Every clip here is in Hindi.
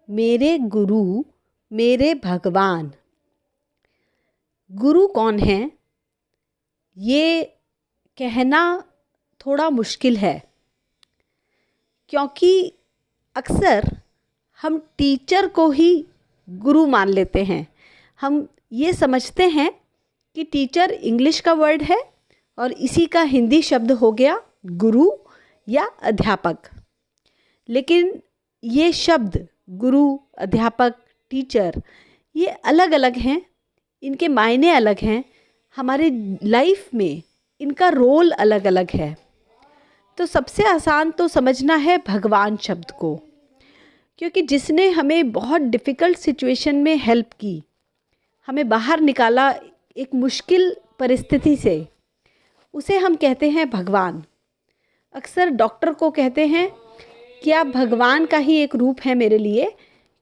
मेरे गुरु मेरे भगवान। गुरु कौन है ये कहना थोड़ा मुश्किल है, क्योंकि अक्सर हम टीचर को ही गुरु मान लेते हैं। हम ये समझते हैं कि टीचर इंग्लिश का वर्ड है और इसी का हिंदी शब्द हो गया गुरु या अध्यापक। लेकिन ये शब्द गुरु, अध्यापक, टीचर ये अलग अलग हैं, इनके मायने अलग हैं, हमारे लाइफ में इनका रोल अलग अलग है। तो सबसे आसान तो समझना है भगवान शब्द को, क्योंकि जिसने हमें बहुत डिफ़िकल्ट सिचुएशन में हेल्प की, हमें बाहर निकाला एक मुश्किल परिस्थिति से, उसे हम कहते हैं भगवान। अक्सर डॉक्टर को कहते हैं कि आप भगवान का ही एक रूप है मेरे लिए,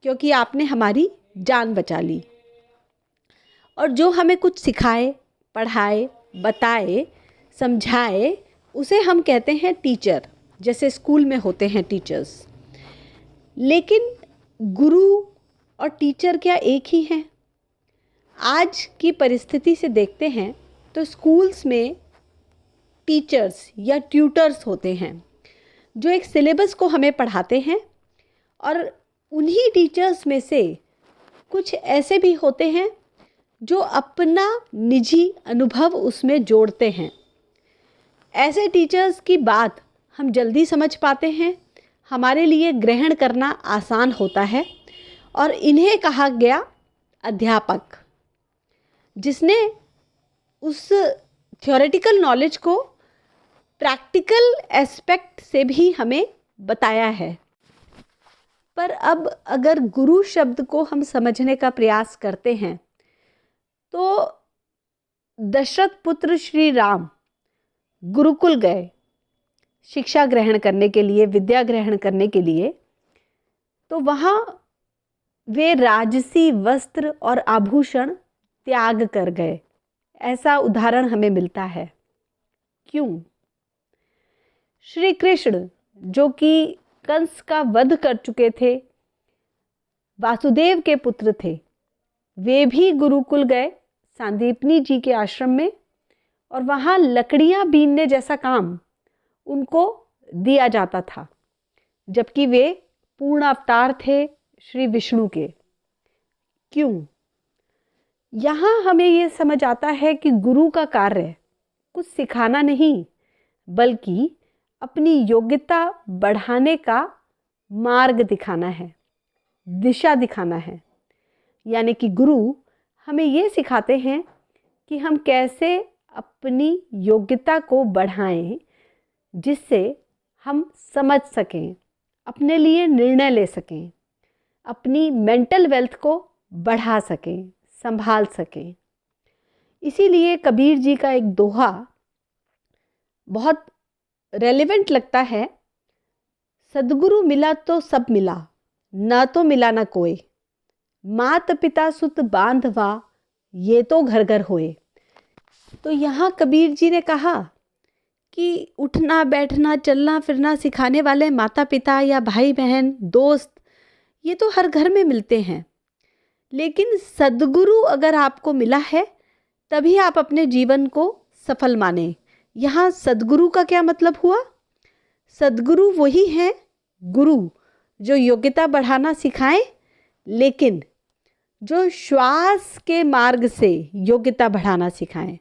क्योंकि आपने हमारी जान बचा ली। और जो हमें कुछ सिखाए, पढ़ाए, बताए, समझाए, उसे हम कहते हैं टीचर, जैसे स्कूल में होते हैं टीचर्स। लेकिन गुरु और टीचर क्या एक ही हैं? आज की परिस्थिति से देखते हैं तो स्कूल्स में टीचर्स या ट्यूटर्स होते हैं जो एक सिलेबस को हमें पढ़ाते हैं, और उन्हीं टीचर्स में से कुछ ऐसे भी होते हैं जो अपना निजी अनुभव उसमें जोड़ते हैं। ऐसे टीचर्स की बात हम जल्दी समझ पाते हैं, हमारे लिए ग्रहण करना आसान होता है, और इन्हें कहा गया अध्यापक, जिसने उस थ्योरेटिकल नॉलेज को प्रैक्टिकल एस्पेक्ट से भी हमें बताया है। पर अब अगर गुरु शब्द को हम समझने का प्रयास करते हैं तो दशरथ पुत्र श्री राम गुरुकुल गए शिक्षा ग्रहण करने के लिए, विद्या ग्रहण करने के लिए। तो वहाँ वे राजसी वस्त्र और आभूषण त्याग कर गए, ऐसा उदाहरण हमें मिलता है। क्यों? श्री कृष्ण जो कि कंस का वध कर चुके थे, वासुदेव के पुत्र थे, वे भी गुरुकुल गए सांदीपनी जी के आश्रम में, और वहाँ लकड़ियाँ बीनने जैसा काम उनको दिया जाता था, जबकि वे पूर्ण अवतार थे श्री विष्णु के। क्यों? यहाँ हमें ये समझ आता है कि गुरु का कार्य कुछ सिखाना नहीं, बल्कि अपनी योग्यता बढ़ाने का मार्ग दिखाना है, दिशा दिखाना है। यानी कि गुरु हमें ये सिखाते हैं कि हम कैसे अपनी योग्यता को बढ़ाएं, जिससे हम समझ सकें, अपने लिए निर्णय ले सकें, अपनी मेंटल वेल्थ को बढ़ा सकें, संभाल सकें। इसीलिए कबीर जी का एक दोहा बहुत रेलेवेंट लगता है। सद्गुरु मिला तो सब मिला, ना तो मिला ना कोई, मात पिता सुत बांधवा, ये तो घर घर होए। तो यहाँ कबीर जी ने कहा कि उठना बैठना चलना फिरना सिखाने वाले माता पिता या भाई बहन दोस्त ये तो हर घर में मिलते हैं, लेकिन सद्गुरु अगर आपको मिला है तभी आप अपने जीवन को सफल माने। यहाँ सद्गुरु का क्या मतलब हुआ? सद्गुरु वही हैं गुरु जो योग्यता बढ़ाना सिखाएं, लेकिन जो श्वास के मार्ग से योग्यता बढ़ाना सिखाएं।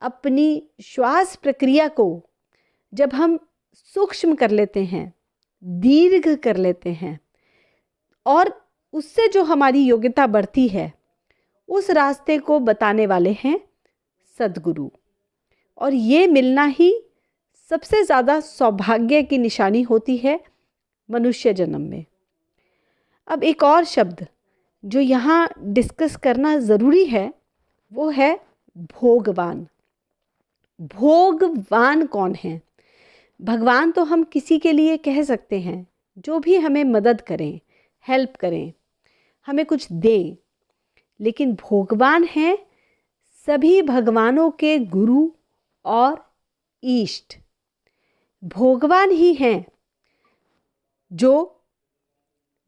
अपनी श्वास प्रक्रिया को जब हम सूक्ष्म कर लेते हैं, दीर्घ कर लेते हैं, और उससे जो हमारी योग्यता बढ़ती है, उस रास्ते को बताने वाले हैं सद्गुरु। और ये मिलना ही सबसे ज़्यादा सौभाग्य की निशानी होती है मनुष्य जन्म में। अब एक और शब्द जो यहाँ डिस्कस करना ज़रूरी है वो है भोगवान। भोगवान कौन है? भगवान तो हम किसी के लिए कह सकते हैं जो भी हमें मदद करें, हेल्प करें, हमें कुछ दें, लेकिन भोगवान हैं सभी भगवानों के गुरु और ईष्ट। भोगवान ही हैं जो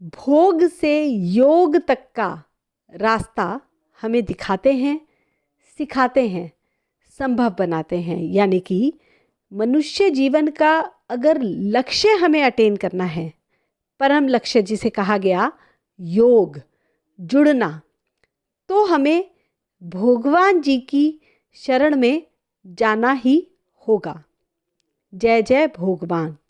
भोग से योग तक का रास्ता हमें दिखाते हैं, सिखाते हैं, संभव बनाते हैं। यानी कि मनुष्य जीवन का अगर लक्ष्य हमें अटेन करना है, परम लक्ष्य जिसे कहा गया योग, जुड़ना, तो हमें भगवान जी की शरण में जाना ही होगा। जय जय भगवान।